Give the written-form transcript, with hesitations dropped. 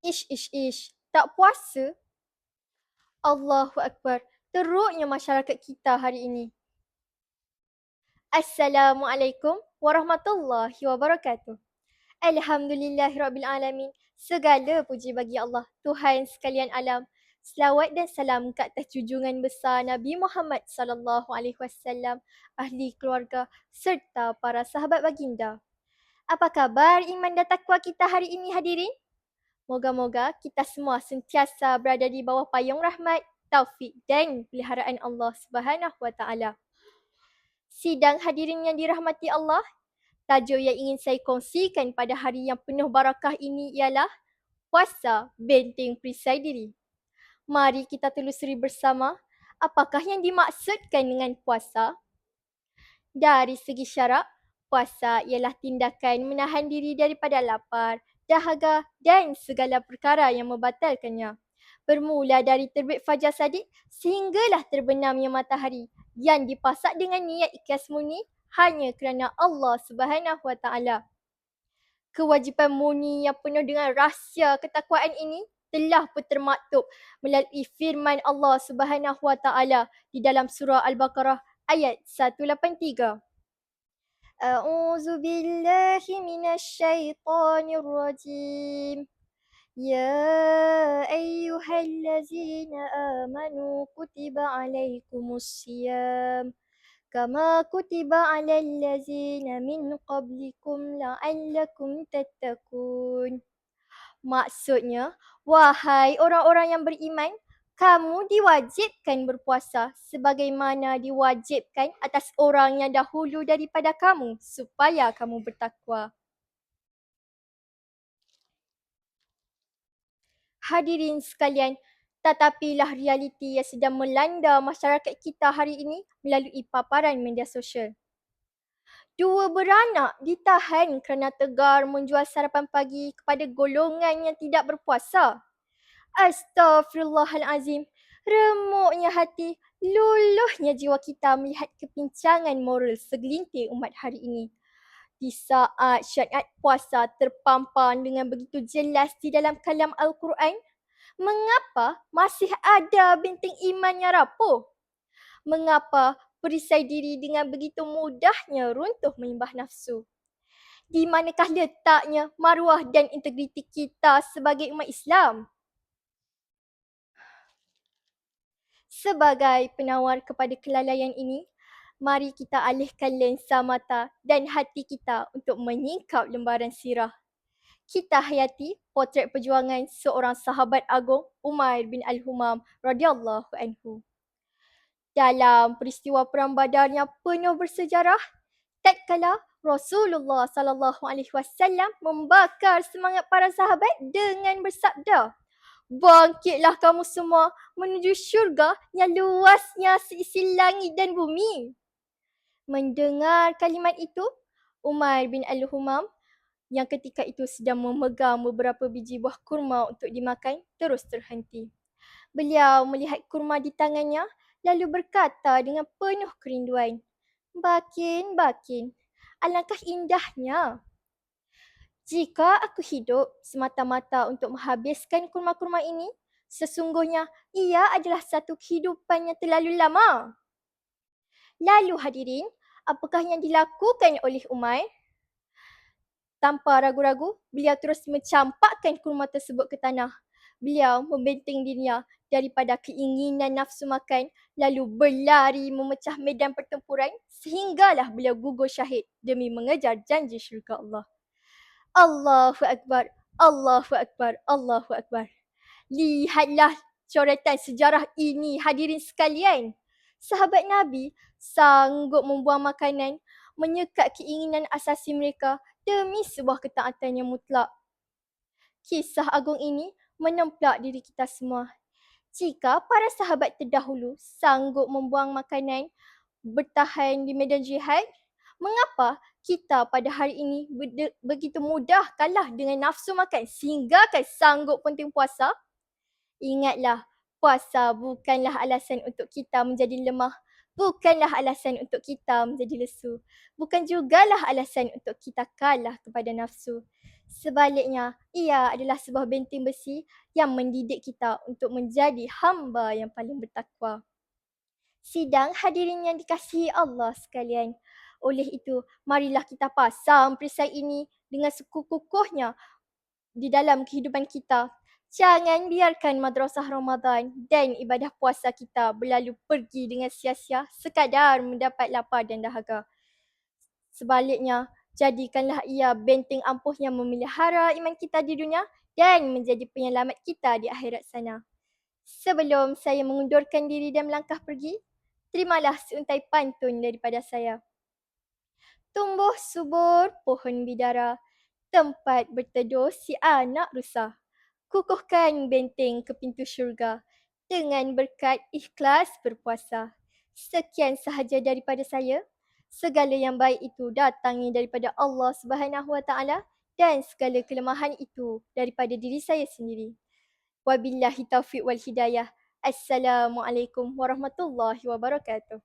Ish, ish, ish. Tak puasa? Allahu Akbar. Teruknya masyarakat kita hari ini. Assalamualaikum warahmatullahi wabarakatuh. Alhamdulillahirrabbilalamin. Segala puji bagi Allah, Tuhan sekalian alam. Selawat dan salam ke atas junjungan besar Nabi Muhammad sallallahu alaihi wasallam, ahli keluarga serta para sahabat baginda. Apa khabar iman dan takwa kita hari ini hadirin? Moga-moga kita semua sentiasa berada di bawah payung rahmat, taufik dan peliharaan Allah Subhanahu wa taala. Sidang hadirin yang dirahmati Allah, tajuk yang ingin saya kongsikan pada hari yang penuh barakah ini ialah puasa benteng perisai diri. Mari kita telusuri bersama apakah yang dimaksudkan dengan puasa. Dari segi syarak, puasa ialah tindakan menahan diri daripada lapar, dahaga dan segala perkara yang membatalkannya. Bermula dari terbit fajar sadiq sehinggalah terbenamnya matahari yang dipasak dengan niat ikhlas murni hanya kerana Allah Subhanahu wa taala. Kewajipan murni yang penuh dengan rahsia ketakwaan ini telah pun termaktub melalui firman Allah Subhanahu wa taala di dalam surah Al-Baqarah ayat 183. A'udzu billahi minasyaitonir rajim. Ya ayyuhallazina amanu kutiba alaikumusiyam kama kutiba alal ladzina min qablikum la'allakum tattaqun. Maksudnya, wahai orang-orang yang beriman, kamu diwajibkan berpuasa sebagaimana diwajibkan atas orang yang dahulu daripada kamu supaya kamu bertakwa. Hadirin sekalian, tetapilah realiti yang sedang melanda masyarakat kita hari ini melalui paparan media sosial. Dua beranak ditahan kerana tegar menjual sarapan pagi kepada golongan yang tidak berpuasa. Astaghfirullahalazim. Remuknya hati, luluhnya jiwa kita melihat kepincangan moral segelintir umat hari ini. Di saat syariat puasa terpampang dengan begitu jelas di dalam kalam Al-Quran, mengapa masih ada benteng iman yang rapuh? Mengapa perisai diri dengan begitu mudahnya runtuh menyembah nafsu? Di manakah letaknya maruah dan integriti kita sebagai umat Islam? Sebagai penawar kepada kelalaian ini, mari kita alihkan lensa mata dan hati kita untuk menyingkap lembaran sirah. Kita hayati potret perjuangan seorang sahabat agung, Umair bin Al-Humam radhiyallahu anhu. Dalam peristiwa Perang Badar yang penuh bersejarah, tatkala Rasulullah sallallahu alaihi wasallam membakar semangat para sahabat dengan bersabda, "Bangkitlah kamu semua menuju syurga yang luasnya seisi langit dan bumi." Mendengar kalimat itu, Umair bin Al-Humam yang ketika itu sedang memegang beberapa biji buah kurma untuk dimakan terus terhenti. Beliau melihat kurma di tangannya lalu berkata dengan penuh kerinduan, "Bakin, bakin, alangkah indahnya. Jika aku hidup semata-mata untuk menghabiskan kurma-kurma ini, sesungguhnya ia adalah satu kehidupan yang terlalu lama." Lalu hadirin, apakah yang dilakukan oleh Umair? Tanpa ragu-ragu, beliau terus mencampakkan kurma tersebut ke tanah. Beliau membenteng dirinya daripada keinginan nafsu makan lalu berlari memecah medan pertempuran sehinggalah beliau gugur syahid demi mengejar janji syurga Allah. Allahu Akbar, Allahu Akbar, Allahu Akbar. Lihatlah coretan sejarah ini hadirin sekalian. Sahabat Nabi sanggup membuang makanan, menyekat keinginan asasi mereka demi sebuah ketaatan yang mutlak. Kisah agung ini menemplak diri kita semua. Jika para sahabat terdahulu sanggup membuang makanan, bertahan di medan jihad, mengapa kita pada hari ini begitu mudah kalah dengan nafsu makan sehingga sanggup penting puasa? Ingatlah, puasa bukanlah alasan untuk kita menjadi lemah, bukanlah alasan untuk kita menjadi lesu, bukan jugalah alasan untuk kita kalah kepada nafsu. Sebaliknya, ia adalah sebuah benteng besi yang mendidik kita untuk menjadi hamba yang paling bertakwa. Sidang hadirin yang dikasihi Allah sekalian. Oleh itu, marilah kita pasang perisai ini dengan sekukuhnya di dalam kehidupan kita. Jangan biarkan madrasah Ramadan dan ibadah puasa kita berlalu pergi dengan sia-sia sekadar mendapat lapar dan dahaga. Sebaliknya, jadikanlah ia benteng ampuh yang memelihara iman kita di dunia dan menjadi penyelamat kita di akhirat sana. Sebelum saya mengundurkan diri dan melangkah pergi, terimalah seuntai pantun daripada saya. Tumbuh subur pohon bidara, tempat berteduh si anak rusa. Kukuhkan benteng ke pintu syurga dengan berkat ikhlas berpuasa. Sekian sahaja daripada saya. Segala yang baik itu datangnya daripada Allah Subhanahu Wa Taala dan segala kelemahan itu daripada diri saya sendiri. Wabillahi taufiq wal hidayah. Assalamualaikum warahmatullahi wabarakatuh.